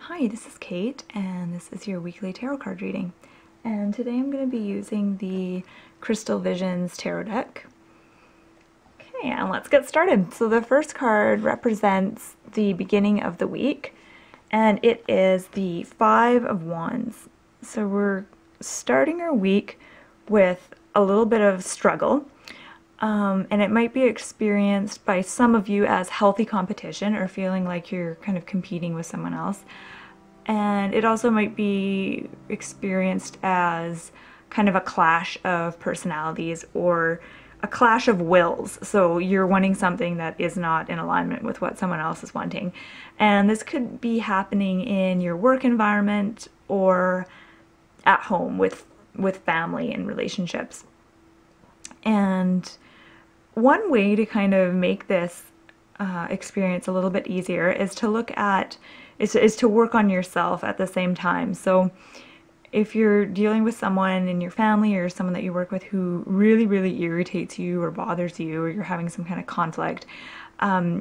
Hi, this is Kate, and this is your weekly tarot card reading. And today I'm going to be using the Crystal Visions tarot deck. Okay, and let's get started. So the first card represents the beginning of the week, and it is the Five of Wands. So we're starting our week with a little bit of struggle, and it might be experienced by some of you as healthy competition or feeling like you're kind of competing with someone else. And it also might be experienced as kind of a clash of personalities or a clash of wills. So you're wanting something that is not in alignment with what someone else is wanting. And this could be happening in your work environment or at home with family and relationships. And one way to kind of make this experience a little bit easier is to look at is to work on yourself at the same time. So if you're dealing with someone in your family or someone that you work with who really irritates you or bothers you, or you're having some kind of conflict,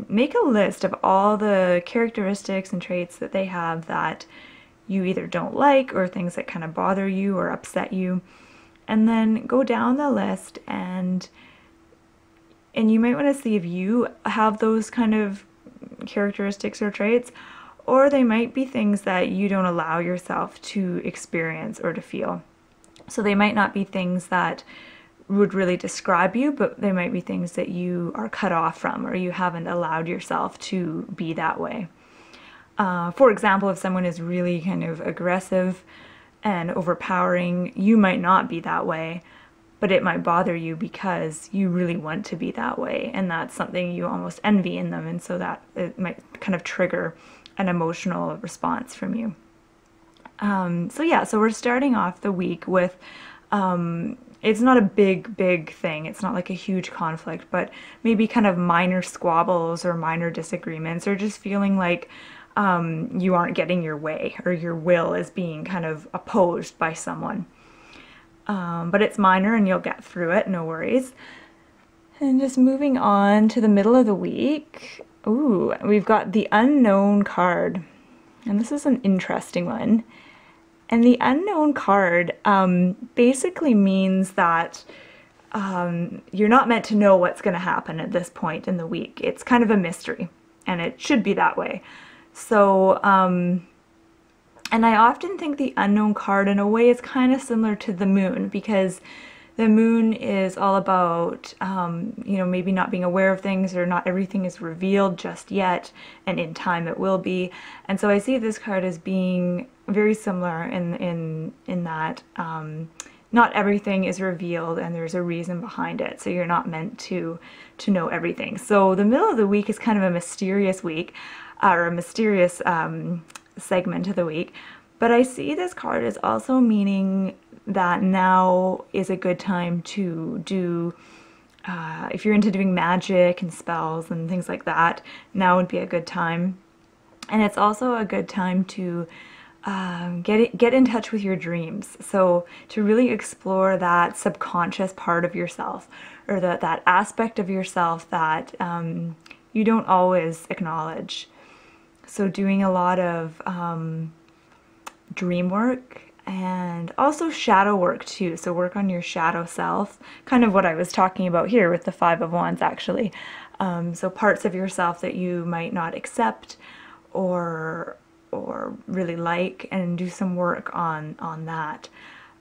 make a list of all the characteristics and traits that they have that you either don't like or things that kind of bother you or upset you, and then go down the list and you might want to see if you have those kind of characteristics or traits, or they might be things that you don't allow yourself to experience or to feel. So they might not be things that would really describe you, but they might be things that you are cut off from or you haven't allowed yourself to be that way. For example, if someone is really kind of aggressive and overpowering, you might not be that way, but it might bother you because you really want to be that way, and that's something you almost envy in them, and so that it might kind of trigger an emotional response from you. So we're starting off the week with, it's not a big thing, it's not like a huge conflict, but maybe kind of minor squabbles or minor disagreements, or just feeling like you aren't getting your way or your will is being kind of opposed by someone. But it's minor and you'll get through it, no worries. And just moving on to the middle of the week, ooh, we've got the Unknown card. And this is an interesting one. And the Unknown card basically means that you're not meant to know what's going to happen at this point in the week. It's kind of a mystery, and it should be that way. So, and I often think the Unknown card in a way is kind of similar to the Moon, because the Moon is all about, maybe not being aware of things, or not everything is revealed just yet, and in time it will be. And so I see this card as being very similar in that not everything is revealed and there's a reason behind it. So you're not meant to know everything. So the middle of the week is kind of a mysterious week, or a mysterious segment of the week. But I see this card as also meaning that now is a good time to do, if you're into doing magic and spells and things like that, now would be a good time. And it's also a good time to get in touch with your dreams. So to really explore that subconscious part of yourself, or that aspect of yourself that you don't always acknowledge. So doing a lot of dream work, and also shadow work too. So work on your shadow self, kind of what I was talking about here with the Five of Wands actually. So parts of yourself that you might not accept or really like, and do some work on that.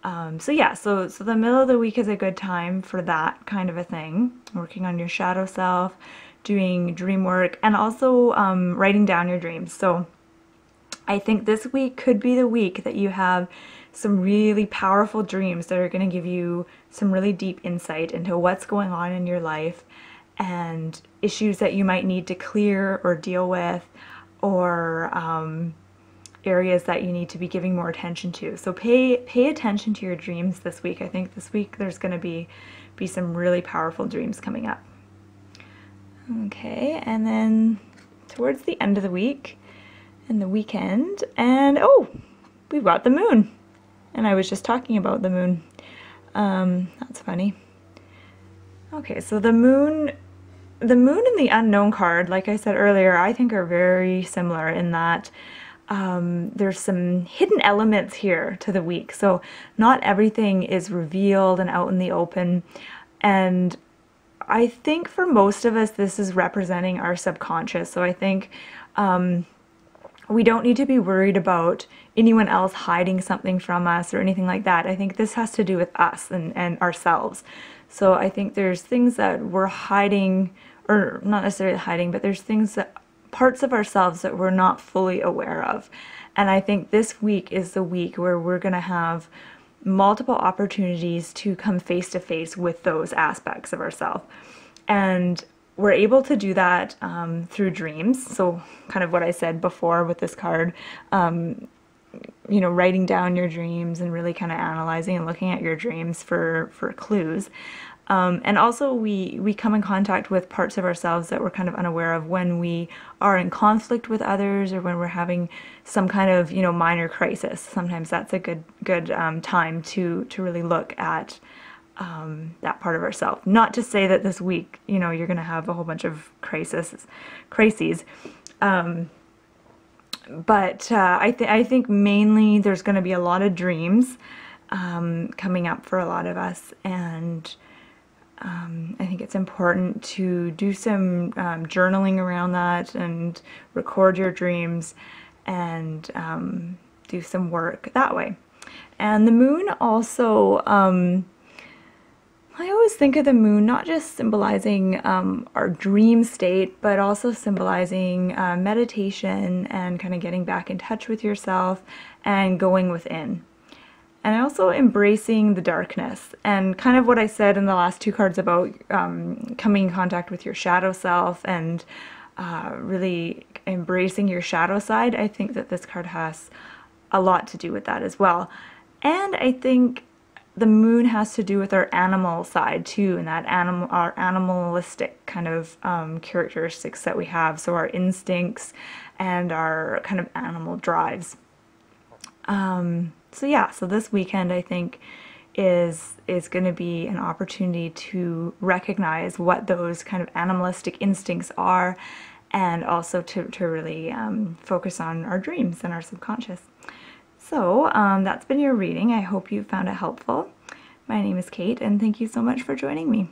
So the middle of the week is a good time for that kind of a thing, working on your shadow self, doing dream work, and also writing down your dreams. So I think this week could be the week that you have some really powerful dreams that are going to give you some really deep insight into what's going on in your life and issues that you might need to clear or deal with, or areas that you need to be giving more attention to. So pay attention to your dreams this week. I think this week there's going to be some really powerful dreams coming up. Okay, and then towards the end of the week and the weekend, and oh, we've got the Moon. And I was just talking about the Moon. That's funny. Okay, so the Moon and the Unknown card, like I said earlier, I think are very similar in that there's some hidden elements here to the week. So not everything is revealed and out in the open. And I think for most of us, this is representing our subconscious. So I think we don't need to be worried about anyone else hiding something from us or anything like that. I think this has to do with us and ourselves. So I think there's things that we're hiding, or not necessarily hiding, but there's things that, parts of ourselves that we're not fully aware of. And I think this week is the week where we're going to have multiple opportunities to come face to face with those aspects of ourselves. And we're able to do that through dreams. So kind of what I said before with this card, you know, writing down your dreams and really kind of analyzing and looking at your dreams for clues. And also we come in contact with parts of ourselves that we're kind of unaware of when we are in conflict with others, or when we're having some kind of, you know, minor crisis. Sometimes that's a good time to really look at that part of ourselves. Not to say that this week, you know, you're going to have a whole bunch of crises. But I think mainly there's going to be a lot of dreams coming up for a lot of us, and I think it's important to do some journaling around that and record your dreams and do some work that way. And the moon also, I always think of the moon not just symbolizing our dream state, but also symbolizing meditation and kind of getting back in touch with yourself and going within. And also embracing the darkness, and kind of what I said in the last two cards about coming in contact with your shadow self and really embracing your shadow side. I think that this card has a lot to do with that as well. And I think the moon has to do with our animal side too, and that our animalistic kind of characteristics that we have. So our instincts and our kind of animal drives. So yeah, so this weekend I think is going to be an opportunity to recognize what those kind of animalistic instincts are, and also to really focus on our dreams and our subconscious. So that's been your reading. I hope you found it helpful. My name is Kate, and thank you so much for joining me.